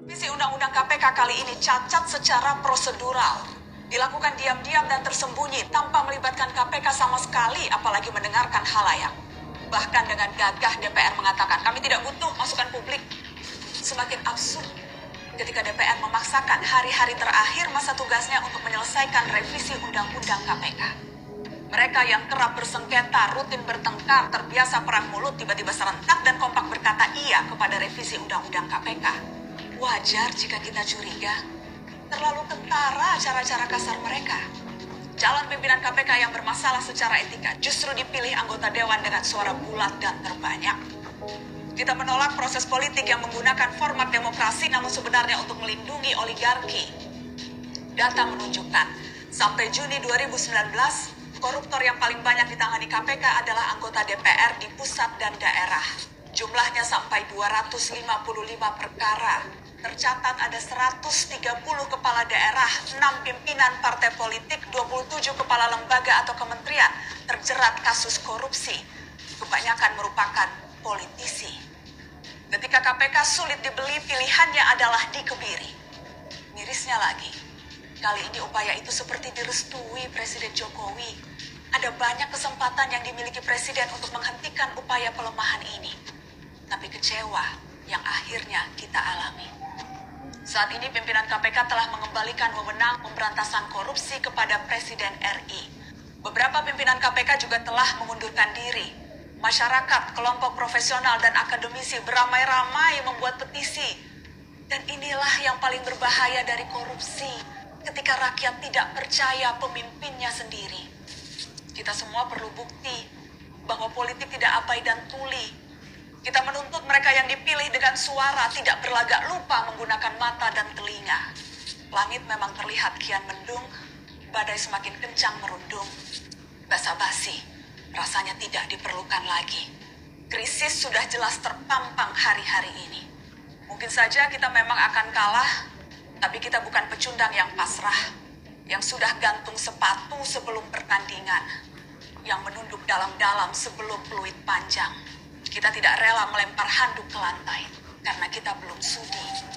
Revisi Undang-Undang KPK kali ini cacat secara prosedural. Dilakukan diam-diam dan tersembunyi tanpa melibatkan KPK sama sekali, apalagi mendengarkan halayak. Bahkan dengan gagah DPR mengatakan, kami tidak butuh masukan publik. Semakin absurd ketika DPR memaksakan hari-hari terakhir masa tugasnya untuk menyelesaikan revisi Undang-Undang KPK. Mereka yang kerap bersengketa, rutin bertengkar, terbiasa perang mulut, tiba-tiba serentak dan kompak berkata iya kepada revisi Undang-Undang KPK. Wajar jika kita curiga, terlalu kentara cara-cara kasar mereka. Calon pimpinan KPK yang bermasalah secara etika justru dipilih anggota dewan dengan suara bulat dan terbanyak. Kita menolak proses politik yang menggunakan format demokrasi namun sebenarnya untuk melindungi oligarki. Data menunjukkan, sampai Juni 2019, koruptor yang paling banyak ditangani KPK adalah anggota DPR di pusat dan daerah. Jumlahnya sampai 255 perkara. Tercatat ada 130 kepala daerah, 6 pimpinan partai politik, 27 kepala lembaga atau kementerian terjerat kasus korupsi. Kebanyakan merupakan politisi. Ketika KPK sulit dibeli, pilihannya adalah dikebiri. Mirisnya lagi, kali ini upaya itu seperti direstui Presiden Jokowi. Ada banyak kesempatan yang dimiliki Presiden untuk menghentikan upaya pelemahan ini. Tapi kecewa yang akhirnya kita alami. Saat ini pimpinan KPK telah mengembalikan wewenang pemberantasan korupsi kepada Presiden RI. Beberapa pimpinan KPK juga telah mengundurkan diri. Masyarakat, kelompok profesional dan akademisi beramai-ramai membuat petisi. Dan inilah yang paling berbahaya dari korupsi, ketika rakyat tidak percaya pemimpinnya sendiri. Kita semua perlu bukti bahwa politik tidak abai dan tuli. Kita menuntut mereka yang dipilih dengan suara tidak berlagak lupa menggunakan mata dan telinga. Langit memang terlihat kian mendung, badai semakin kencang merundung. Basa-basi rasanya tidak diperlukan lagi. Krisis sudah jelas terpampang hari-hari ini. Mungkin saja kita memang akan kalah, tapi kita bukan pecundang yang pasrah, yang sudah gantung sepatu sebelum pertandingan, yang menunduk dalam-dalam sebelum peluit panjang. Kita tidak rela melempar handuk ke lantai, karena kita belum sudi